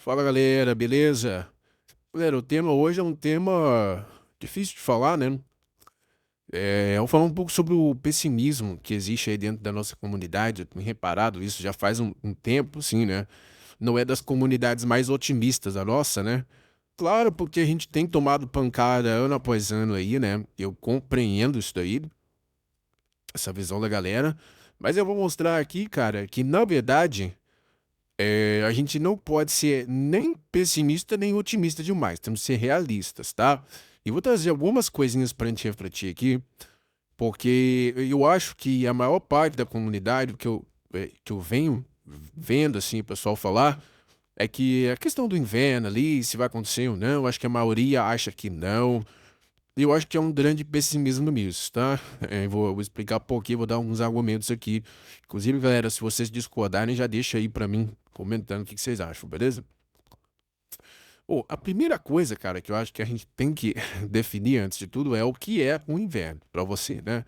Fala galera, beleza? Galera, o tema hoje é um tema difícil de falar, né? Eu vou falar um pouco sobre o pessimismo que existe aí dentro da nossa comunidade. Eu tenho reparado isso já faz um tempo, sim, né? Não é das comunidades mais otimistas a nossa, né? Claro, porque a gente tem tomado pancada ano após ano aí, né? Eu compreendo isso daí, essa visão da galera. Mas eu vou mostrar aqui, cara, que na verdade. A gente não pode ser nem pessimista nem otimista demais. Temos que ser realistas, tá? E vou trazer algumas coisinhas pra gente refletir aqui, porque eu acho que a maior parte da comunidade que eu venho vendo assim, o pessoal falar, é que a questão do inverno ali, se vai acontecer ou não, acho que a maioria acha que não. Eu acho que é um grande pessimismo nisso, tá? Vou explicar por quê, vou dar alguns argumentos aqui. Inclusive, galera, se vocês discordarem, já deixa aí pra mim, comentando o que vocês acham, beleza? A primeira coisa, cara, que eu acho que a gente tem que definir antes de tudo é o que é o inverno pra você, né?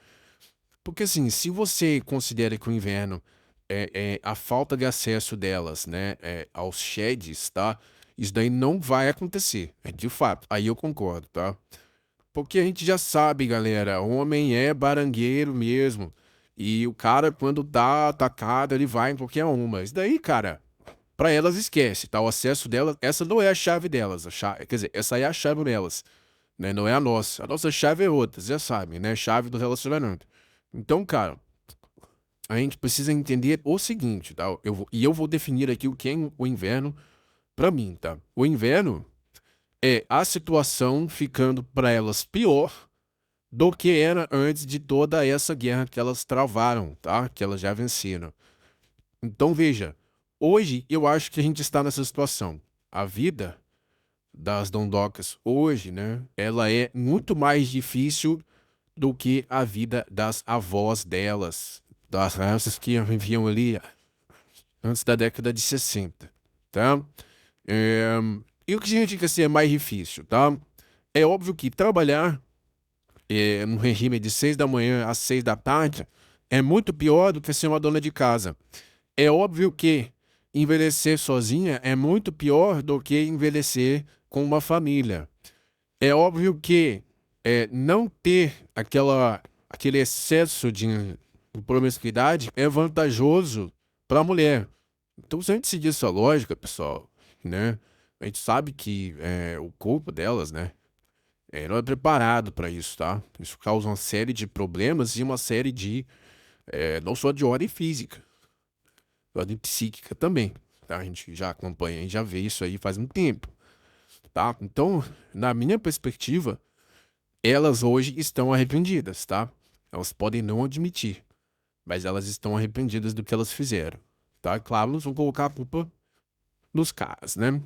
Porque assim, se você considera que o inverno é a falta de acesso delas, né, aos sheds, tá? Isso daí não vai acontecer, é de fato. Aí eu concordo, tá? Porque a gente já sabe, galera, homem é barangueiro mesmo. E o cara, quando tá atacado, ele vai em qualquer uma. Isso daí, cara, pra elas esquece, tá? O acesso delas, essa não é a chave delas. Quer dizer, essa é a chave delas, né? Não é a nossa. A nossa chave é outra, você já sabe, né? Chave do relacionamento. Então, cara, a gente precisa entender o seguinte, tá? Eu vou definir aqui o que é o inverno pra mim, tá? O inverno é a situação ficando pra elas pior do que era antes de toda essa guerra que elas travaram, tá? Que elas já venceram. Então veja, hoje eu acho que a gente está nessa situação. A vida das dondocas hoje, né? Ela é muito mais difícil do que a vida das avós delas, das raças que viviam ali antes da década de 60, tá? É, E o que significa ser mais difícil, tá? É óbvio que trabalhar no regime de 6 da manhã às 6 da tarde é muito pior do que ser uma dona de casa. É óbvio que envelhecer sozinha é muito pior do que envelhecer com uma família. É óbvio que não ter aquele excesso de promiscuidade é vantajoso para a mulher. Então, se a gente seguir essa lógica, pessoal, né, a gente sabe que o corpo delas, né, não é preparado para isso, tá? Isso causa uma série de problemas e uma série de, não só de ordem física, de ordem psíquica também, tá? A gente já acompanha, a gente já vê isso aí faz um tempo, tá? Então, na minha perspectiva, elas hoje estão arrependidas, tá? Elas podem não admitir, mas elas estão arrependidas do que elas fizeram, tá? Claro, não vão colocar a culpa nos caras, né?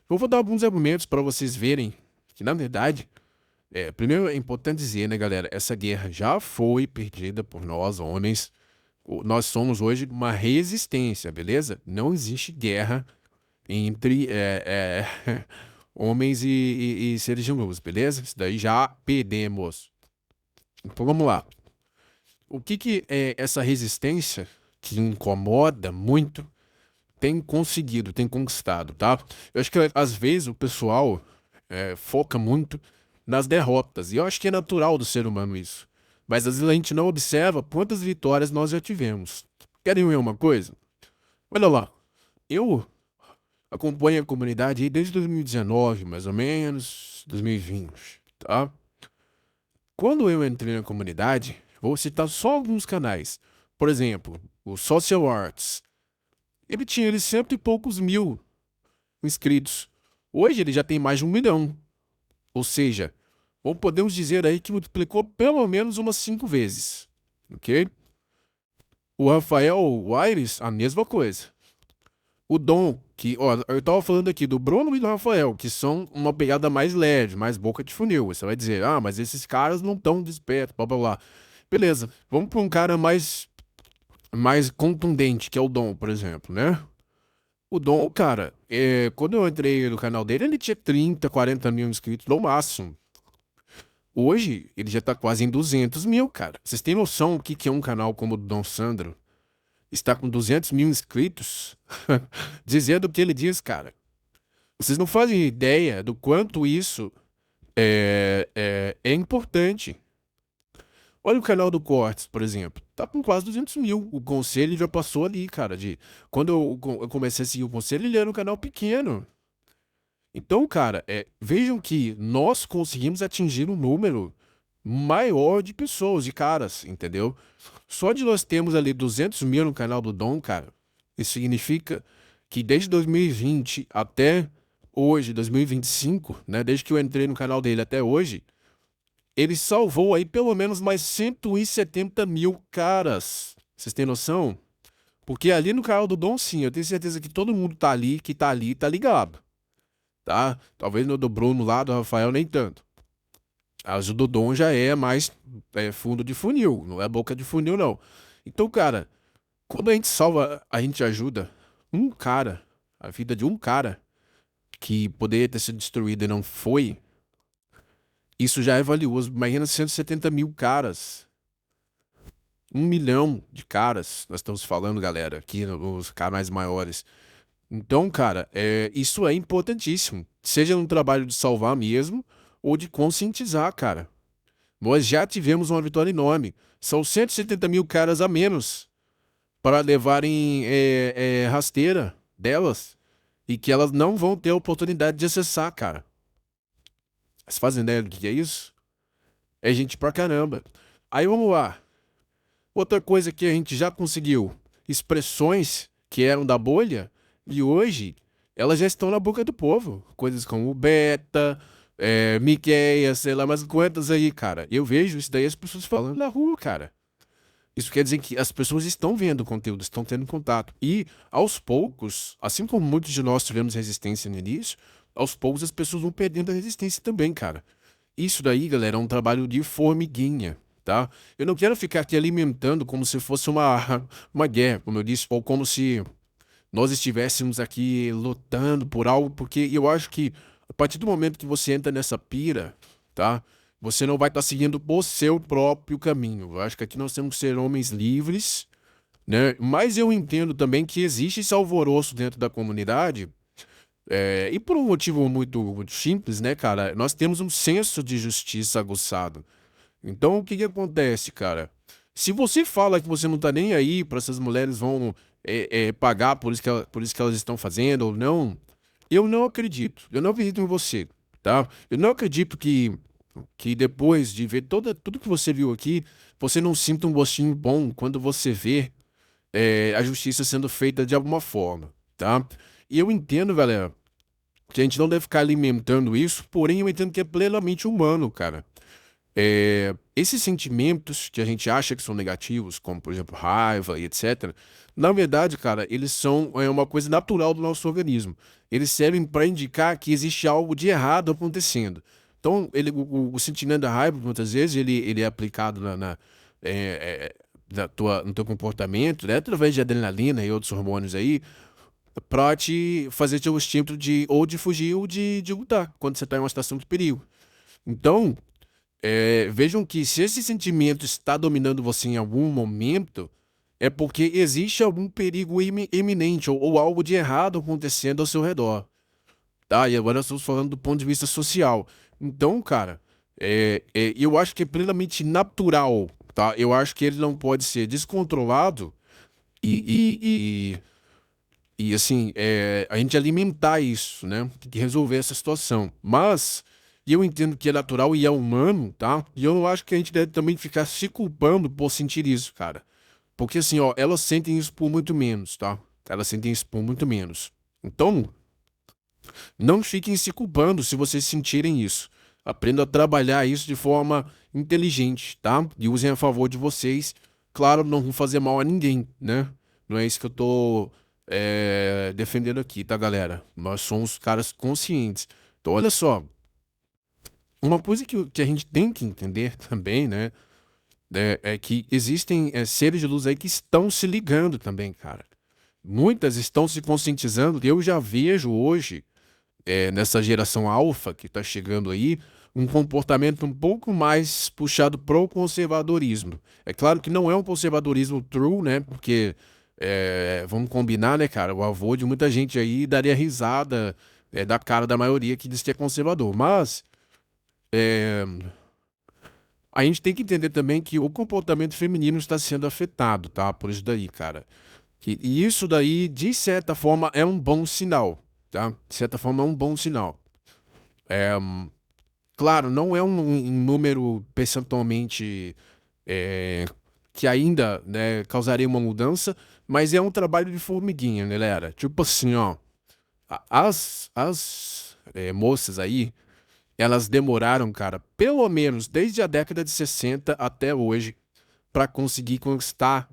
Eu vou dar alguns argumentos para vocês verem que, na verdade, primeiro é importante dizer, né, galera, essa guerra já foi perdida por nós, homens. Nós somos hoje uma resistência, beleza? Não existe guerra entre homens e seres de luz, beleza? Isso daí já perdemos. Então vamos lá. O que é essa resistência que incomoda muito tem conseguido, tem conquistado, tá? Eu acho que às vezes o pessoal foca muito nas derrotas, e eu acho que é natural do ser humano isso. Mas às vezes a gente não observa quantas vitórias nós já tivemos. Querem ver uma coisa? Olha lá, eu acompanho a comunidade aí desde 2019, mais ou menos, 2020, tá? Quando eu entrei na comunidade, vou citar só alguns canais. Por exemplo, o Social Arts. Ele tinha cento e poucos mil inscritos. Hoje ele já tem mais de 1 milhão. Ou seja, podemos dizer aí que multiplicou pelo menos umas 5 vezes. Ok? O Rafael Aires, a mesma coisa. O Dom, que, ó, eu tava falando aqui do Bruno e do Rafael, que são uma pegada mais leve, mais boca de funil. Você vai dizer, ah, mas esses caras não estão despertos, blá blá blá. Beleza, vamos para um cara mais contundente, que é o Dom, por exemplo, né? O Dom, cara, quando eu entrei no canal dele, ele tinha 30, 40 mil inscritos no máximo. Hoje, ele já tá quase em 200 mil, cara. Vocês têm noção o que é um canal como o do Dom Sandro? Está com 200 mil inscritos? Dizendo o que ele diz, cara. Vocês não fazem ideia do quanto isso é importante. Olha o canal do Cortes, por exemplo. Tá com quase 200 mil. O Conselho já passou ali, cara. Quando eu comecei a seguir o Conselho, ele era um canal pequeno. Então, cara, vejam que nós conseguimos atingir um número maior de pessoas, de caras, entendeu? Só de nós termos ali 200 mil no canal do Dom, cara, isso significa que desde 2020 até hoje, 2025, né, desde que eu entrei no canal dele até hoje, ele salvou aí pelo menos mais 170 mil caras. Vocês têm noção? Porque ali no canal do Dom, sim, eu tenho certeza que todo mundo tá ali, que tá ali, tá ligado, tá? Talvez no do Bruno lá, do Rafael, nem tanto. As do Dom já é mais fundo de funil, não é boca de funil, não. Então, cara, quando a gente salva, a gente ajuda um cara, a vida de um cara que poderia ter sido destruído e não foi, isso já é valioso. Imagina 170 mil caras. 1 milhão de caras, nós estamos falando, galera, aqui nos canais maiores. Então, cara, isso é importantíssimo. Seja no trabalho de salvar mesmo ou de conscientizar, cara. Nós já tivemos uma vitória enorme. São 170 mil caras a menos para levarem rasteira delas e que elas não vão ter a oportunidade de acessar, cara. Vocês fazem ideia do que é isso? É gente pra caramba. Aí vamos lá. Outra coisa que a gente já conseguiu, expressões que eram da bolha e hoje elas já estão na boca do povo. Coisas como beta, Miqueias, sei lá, mas quantas aí, cara. Eu vejo isso daí as pessoas falando na rua, cara. Isso quer dizer que as pessoas estão vendo o conteúdo, estão tendo contato. E, aos poucos, assim como muitos de nós tivemos resistência no início, aos poucos as pessoas vão perdendo a resistência também, cara. Isso daí, galera, é um trabalho de formiguinha, tá? Eu não quero ficar aqui alimentando como se fosse uma guerra, como eu disse, ou como se nós estivéssemos aqui lutando por algo, porque eu acho que a partir do momento que você entra nessa pira, tá? Você não vai estar seguindo o seu próprio caminho. Eu acho que aqui nós temos que ser homens livres, né? Mas eu entendo também que existe esse alvoroço dentro da comunidade, e por um motivo muito simples, né, cara? Nós temos um senso de justiça aguçado. Então, o que que acontece, cara? Se você fala que você não tá nem aí para essas mulheres vão pagar por isso que elas estão fazendo ou não, eu não acredito. Eu não acredito em você, tá? Eu não acredito que depois de ver tudo que você viu aqui, você não sinta um gostinho bom quando você vê a justiça sendo feita de alguma forma, tá? E eu entendo, galera, que a gente não deve ficar alimentando isso, porém eu entendo que é plenamente humano, cara. Esses sentimentos que a gente acha que são negativos, como por exemplo raiva e etc., na verdade, cara, eles são uma coisa natural do nosso organismo. Eles servem para indicar que existe algo de errado acontecendo. Então, o sentimento da raiva, muitas vezes, ele é aplicado é, no teu comportamento, né, através de adrenalina e outros hormônios aí, para te fazer teu instinto ou de fugir ou de lutar, quando você está em uma situação de perigo. Então, vejam que se esse sentimento está dominando você em algum momento, é porque existe algum perigo iminente ou algo de errado acontecendo ao seu redor, tá? E agora nós estamos falando do ponto de vista social. Então, cara, eu acho que é plenamente natural, tá? Eu acho que ele não pode ser descontrolado e, assim, a gente alimentar isso, né? Tem que resolver essa situação. Mas eu entendo que é natural e é humano, tá? E eu não acho que a gente deve também ficar se culpando por sentir isso, cara. Porque assim, ó, elas sentem isso por muito menos, tá? Elas sentem isso por muito menos. Então, não fiquem se culpando se vocês sentirem isso. Aprendam a trabalhar isso de forma inteligente, tá? E usem a favor de vocês. Claro, não vão fazer mal a ninguém, né? Não é isso que eu tô defendendo aqui, tá, galera? Nós somos caras conscientes. Então, olha só. Uma coisa que a gente tem que entender também, né? É que existem seres de luz aí que estão se ligando também, cara. Muitas estão se conscientizando. Eu já vejo hoje nessa geração alfa que está chegando aí, um comportamento um pouco mais puxado pro conservadorismo. É claro que não é um conservadorismo true, né? Porque, vamos combinar, né, cara? O avô de muita gente aí daria risada é da cara da maioria que diz que é conservador. Mas é, a gente tem que entender também que o comportamento feminino está sendo afetado, tá? Por isso daí, cara. E isso daí, de certa forma, é um bom sinal, tá? De certa forma, é um bom sinal. É, claro, não é um número percentualmente é, que ainda, né, causaria uma mudança, mas é um trabalho de formiguinha, né, galera? Tipo assim, ó, as moças aí, elas demoraram, cara, pelo menos desde a década de 60 até hoje, para conseguir conquistar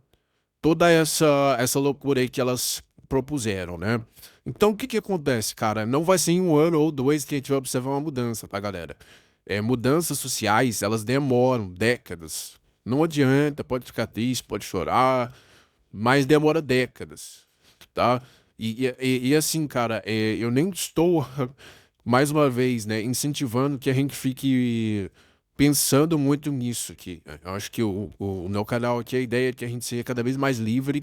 toda essa loucura aí que elas propuseram, né? Então, o que que acontece, cara? Não vai ser em um ano ou dois que a gente vai observar uma mudança, tá, galera? Mudanças sociais, elas demoram décadas. Não adianta, pode ficar triste, pode chorar, mas demora décadas, tá? E assim, cara, eu nem estou, mais uma vez, né, incentivando que a gente fique pensando muito nisso aqui. Eu acho que o meu canal aqui, a ideia é que a gente seja cada vez mais livre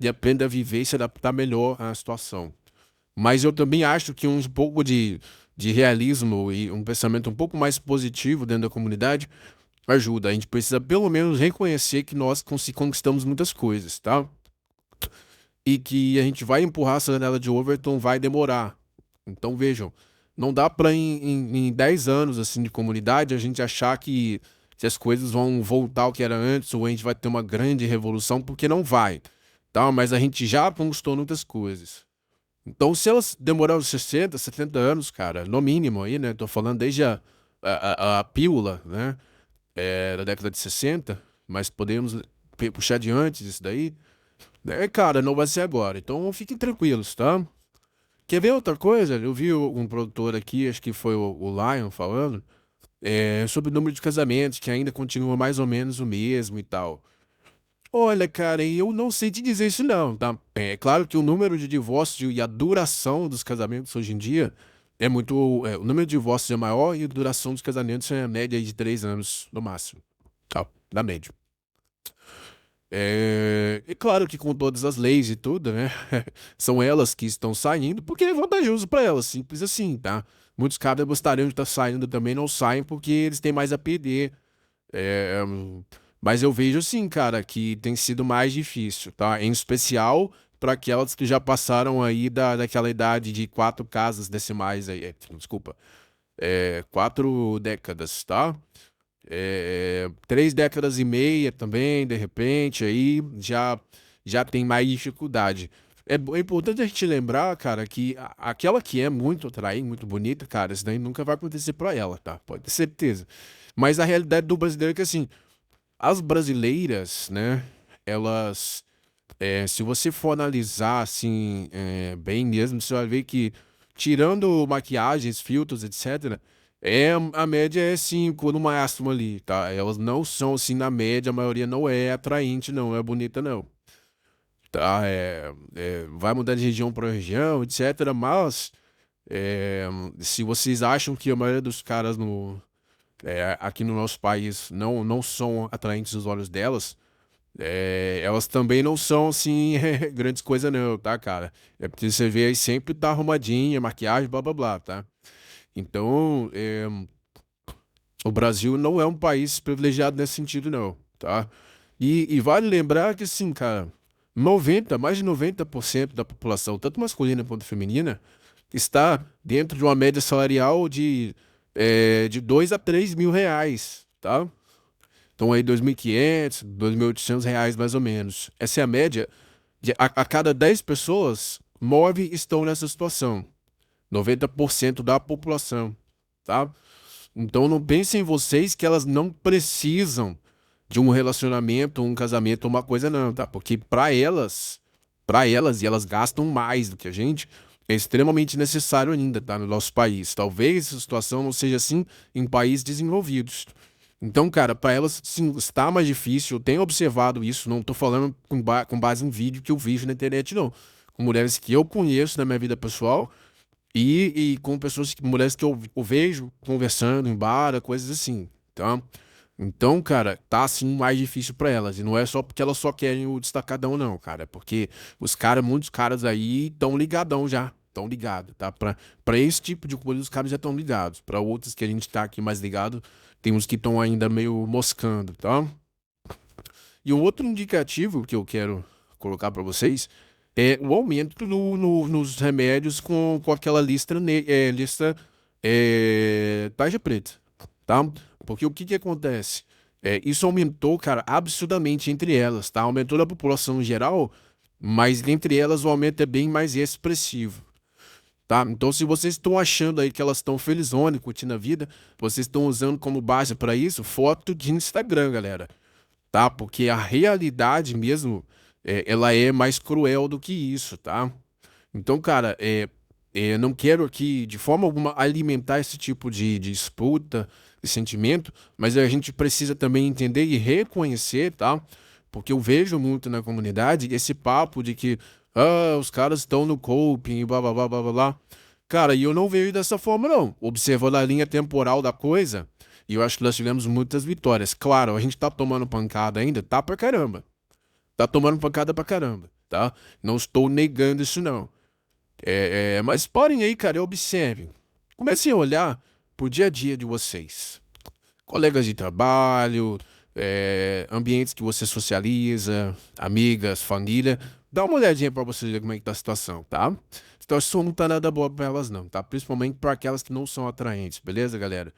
e aprenda a viver e se adaptar melhor à situação. Mas eu também acho que um pouco de realismo e um pensamento um pouco mais positivo dentro da comunidade ajuda. A gente precisa pelo menos reconhecer que nós conquistamos muitas coisas, tá? E que a gente vai empurrar essa janela de Overton, vai demorar. Então vejam, não dá para em 10 anos assim de comunidade a gente achar que as coisas vão voltar ao que era antes ou a gente vai ter uma grande revolução, porque não vai, tá? Mas a gente já conquistou muitas coisas. Então, se elas demoraram 60, 70 anos, cara, no mínimo aí, né? Tô falando desde a pílula, né? Da década de 60, mas podemos puxar de antes isso daí. Cara, não vai ser agora. Então, fiquem tranquilos, tá? Quer ver outra coisa? Eu vi um produtor aqui, acho que foi o Lion falando, sobre o número de casamentos, que ainda continua mais ou menos o mesmo e tal. Olha, cara, eu não sei te dizer isso não, tá? É claro que o número de divórcios e a duração dos casamentos hoje em dia é muito. O número de divórcios é maior e a duração dos casamentos é a média aí de 3 anos no máximo. Tá, na média. É claro que com todas as leis e tudo, né? São elas que estão saindo porque é vantajoso para elas, simples assim, tá? Muitos caras gostariam de estar saindo também, não saem porque eles têm mais a perder. É, mas eu vejo sim, cara, que tem sido mais difícil, tá? Em especial para aquelas que já passaram aí daquela idade de 4 casas decimais aí. Desculpa. 4 décadas, tá? 3 décadas e meia também, de repente, aí já tem mais dificuldade. É importante a gente lembrar, cara, que aquela que é muito atraente, muito bonita, cara, isso daí nunca vai acontecer pra ela, tá? Pode ter certeza. Mas a realidade do brasileiro é que, assim, as brasileiras, né, elas, se você for analisar, assim, bem mesmo, você vai ver que, tirando maquiagens, filtros, etc., a média é 5 no máximo ali, tá? Elas não são, assim, na média, a maioria não é atraente, não, é bonita, não. Tá? Vai mudar de região para região, etc., mas é, se vocês acham que a maioria dos caras aqui no nosso país não são atraentes aos olhos delas, elas também não são assim grandes coisas não, tá, cara? É porque você vê aí sempre tá arrumadinha, maquiagem, blá blá blá, tá? Então, o Brasil não é um país privilegiado nesse sentido, não, tá? E vale lembrar que, assim, cara, mais de 90% da população, tanto masculina quanto feminina, está dentro de uma média salarial de 2 a 3 mil reais, tá? Então aí 2.500, 2.800 reais mais ou menos. Essa é a média. A cada 10 pessoas, 9 estão nessa situação. 90% da população, tá? Então não pensem em vocês que elas não precisam de um relacionamento, um casamento, uma coisa não, tá? Porque para elas, e elas gastam mais do que a gente, é extremamente necessário ainda, tá? No nosso país. Talvez essa situação não seja assim em países desenvolvidos. Então, cara, para elas sim, está mais difícil. Eu tenho observado isso, não tô falando com base em vídeo que eu vejo na internet, não. Com mulheres que eu conheço na minha vida pessoal e com mulheres que eu vejo conversando em bar, coisas assim, tá? Então, cara, tá assim mais difícil pra elas. E não é só porque elas só querem o destacadão, não, cara. É porque muitos caras aí estão ligadão já. Estão ligados, tá? Pra esse tipo de coisa, os caras já estão ligados. Pra outros que a gente tá aqui mais ligado, tem uns que estão ainda meio moscando, tá? E o outro indicativo que eu quero colocar pra vocês é o aumento nos remédios com aquela lista tarja preta, tá? Porque o que que acontece? Isso aumentou, cara, absurdamente entre elas, tá? Aumentou na população em geral, mas entre elas o aumento é bem mais expressivo, tá? Então, se vocês estão achando aí que elas estão felizonas, curtindo a vida, vocês estão usando como base para isso foto de Instagram, galera, tá? Porque a realidade mesmo, ela é mais cruel do que isso, tá? Então, cara, não quero aqui de forma alguma alimentar esse tipo de disputa, de sentimento, mas a gente precisa também entender e reconhecer, tá? Porque eu vejo muito na comunidade esse papo de que os caras estão no coping e blá blá blá blá blá blá. Cara, e eu não vejo dessa forma, não. Observando a linha temporal da coisa, e eu acho que nós tivemos muitas vitórias. Claro, a gente tá tomando pancada ainda, tá pra caramba. Tá tomando pancada pra caramba, tá? Não estou negando isso, não. Mas parem aí, cara, e observem. Comecem a olhar pro dia a dia de vocês. Colegas de trabalho, ambientes que você socializa, amigas, família. Dá uma olhadinha pra vocês ver como é que tá a situação, tá? A situação não tá nada boa pra elas, não, tá? Principalmente pra aquelas que não são atraentes, beleza, galera?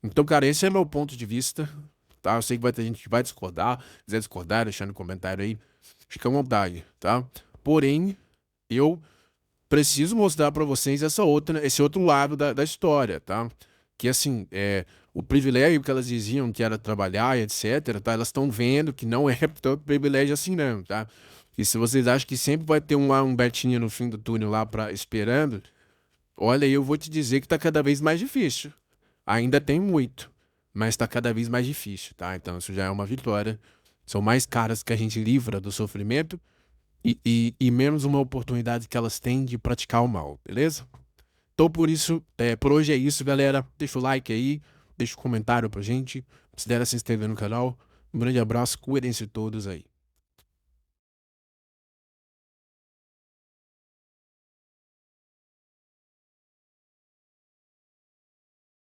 Então, cara, esse é meu ponto de vista, tá? Eu sei que vai ter gente que vai discordar. Se quiser discordar, deixando no comentário aí, fica à vontade, tá? Porém, eu preciso mostrar pra vocês esse outro lado da história, tá? Que assim, o privilégio que elas diziam que era trabalhar e etc, tá? Elas estão vendo que não é tanto privilégio assim não, tá? E se vocês acham que sempre vai ter um Betinho no fim do túnel lá esperando, olha, eu vou te dizer que tá cada vez mais difícil. Ainda tem muito, mas tá cada vez mais difícil, tá? Então isso já é uma vitória. São mais caras que a gente livra do sofrimento e menos uma oportunidade que elas têm de praticar o mal, beleza? Então por isso, por hoje é isso, galera. Deixa o like aí, deixa o comentário pra gente. Considera se inscrever no canal. Um grande abraço, cuidem-se todos aí.